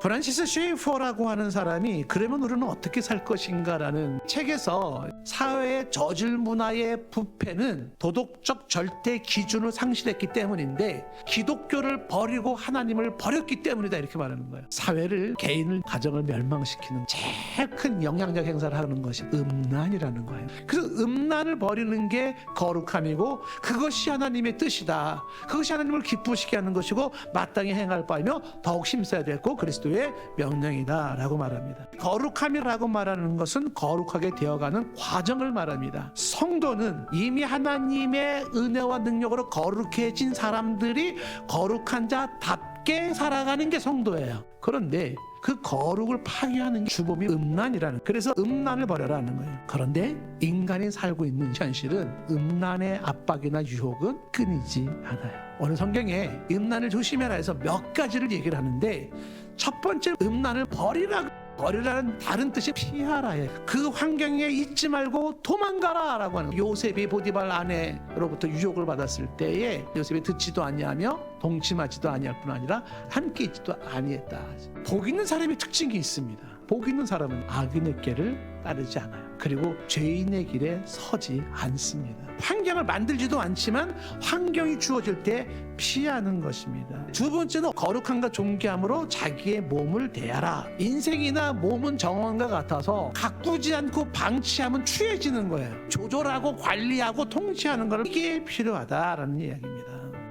프란시스 쉐이퍼라고 하는 사람이 그러면 우리는 어떻게 살 것인가라는 책에서 사회의 저질 문화의 부패는 도덕적 절대 기준을 상실했기 때문인데 기독교를 버리고 하나님을 버렸기 때문이다 이렇게 말하는 거예요. 사회를, 개인을, 가정을 멸망시키는 제일 큰 영향력 행사를 하는 것이 음란이라는 거예요. 그래서 음란을 버리는 게 거룩함이고 그것이 하나님의 뜻이다. 그것이 하나님을 기쁘시게 하는 것이고 마땅히 행할 바이며 더욱 힘써야 되고 그리스도의 명령이다 라고 말합니다. 거룩함이라고 말하는 것은 거룩하게 되어가는 과정을 말합니다. 성도는 이미 하나님의 은혜와 능력으로 거룩해진 사람들이 거룩한 자답게 살아가는 게 성도예요. 그런데 그 거룩을 파괴하는 주범이 음란이라는, 그래서 음란을 버려라는 거예요. 그런데 인간이 살고 있는 현실은 음란의 압박이나 유혹은 끊이지 않아요. 오늘 성경에 음란을 조심해라 해서 몇 가지를 얘기를 하는데 첫 번째 음란을 버리라는 다른 뜻이 피하라예요. 그 환경에 있지 말고 도망가라 라고 하는, 요셉이 보디발 아내로부터 유혹을 받았을 때에 요셉이 듣지도 아니하며 동침하지도 아니할 뿐 아니라 함께 있지도 아니했다. 복 있는 사람의 특징이 있습니다. 복 있는 사람은 악인의 길을 따르지 않아요. 그리고 죄인의 길에 서지 않습니다. 환경을 만들지도 않지만 환경이 주어질 때 피하는 것입니다. 두 번째는 거룩함과 존귀함으로 자기의 몸을 대하라. 인생이나 몸은 정원과 같아서 가꾸지 않고 방치하면 추해지는 거예요. 조절하고 관리하고 통치하는 것, 이게 필요하다라는 이야기입니다.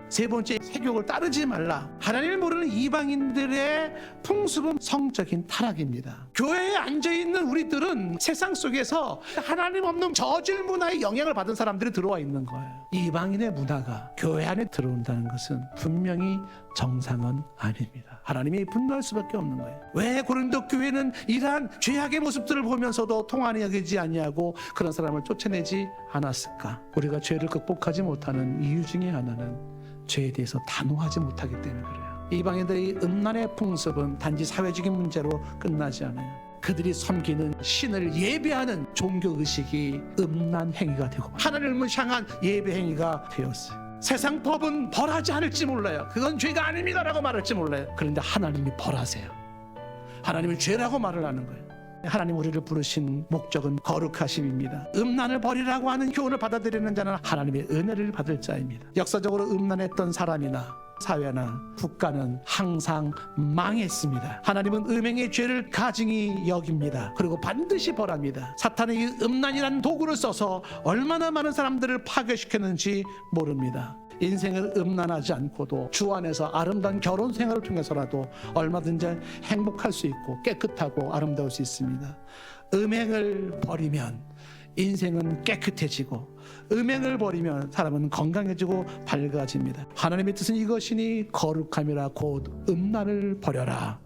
세 번째, 세욕을 따르지 말라. 하나님을 모르는 이방인들의 풍습은 성적인 타락입니다. 교회에 앉아있는 우리들은 세상 속에서 하나님 없는 저질 문화의 영향을 받은 사람들이 들어와 있는 거예요. 이방인의 문화가 교회 안에 들어온다는 것은 분명히 정상은 아닙니다. 하나님이 분노할 수밖에 없는 거예요. 왜 고린도 교회는 이러한 죄악의 모습들을 보면서도 통안히 여기지 아니하고 그런 사람을 쫓아내지 않았을까? 우리가 죄를 극복하지 못하는 이유 중에 하나는 죄에 대해서 단호하지 못하기 때문에 그래요. 이방인들의 음란의 풍습은 단지 사회적인 문제로 끝나지 않아요. 그들이 섬기는 신을 예배하는 종교의식이 음란 행위가 되고 하나님을 향한 예배 행위가 되었어요. 세상 법은 벌하지 않을지 몰라요. 그건 죄가 아닙니다 라고 말할지 몰라요. 그런데 하나님이 벌하세요. 하나님이 죄라고 말을 하는 거예요. 하나님 우리를 부르신 목적은 거룩하심입니다. 음란을 버리라고 하는 교훈을 받아들이는 자는 하나님의 은혜를 받을 자입니다. 역사적으로 음란했던 사람이나 사회나 국가는 항상 망했습니다. 하나님은 음행의 죄를 가증히 여깁니다. 그리고 반드시 벌합니다. 사탄의 이 음란이라는 도구를 써서 얼마나 많은 사람들을 파괴시켰는지 모릅니다. 인생을 음란하지 않고도 주 안에서 아름다운 결혼 생활을 통해서라도 얼마든지 행복할 수 있고 깨끗하고 아름다울 수 있습니다. 음행을 버리면 인생은 깨끗해지고 음행을 버리면 사람은 건강해지고 밝아집니다. 하나님의 뜻은 이것이니 거룩함이라 곧 음란을 버려라.